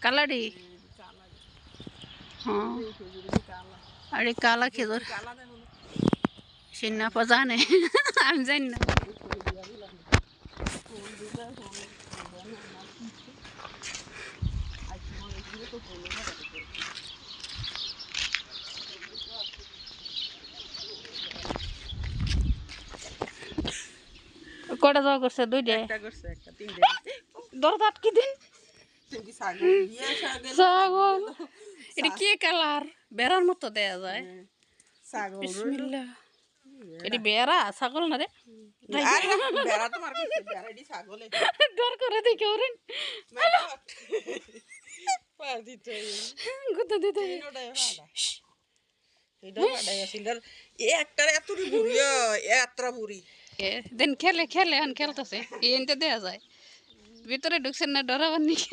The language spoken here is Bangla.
কালাডি হ্যাঁ আর এই কালা খেজুর সিন্না জানে আমি জানি না কটা যাওয়া করছে দুইটা দরজা আটকি দিন ছাগল এটা কি কালার বেড়ার মতো দেয়া যায় বিসমিল্লাহ এটি বেড়া ছাগল না রে ডর করে দেখে ওরেন গুতা দিতে দেন খেলে খেলে এখন খেলতেছে এনতে দেয়া যায় ভিতরে ঢুকছেন না ডরাবার নাকি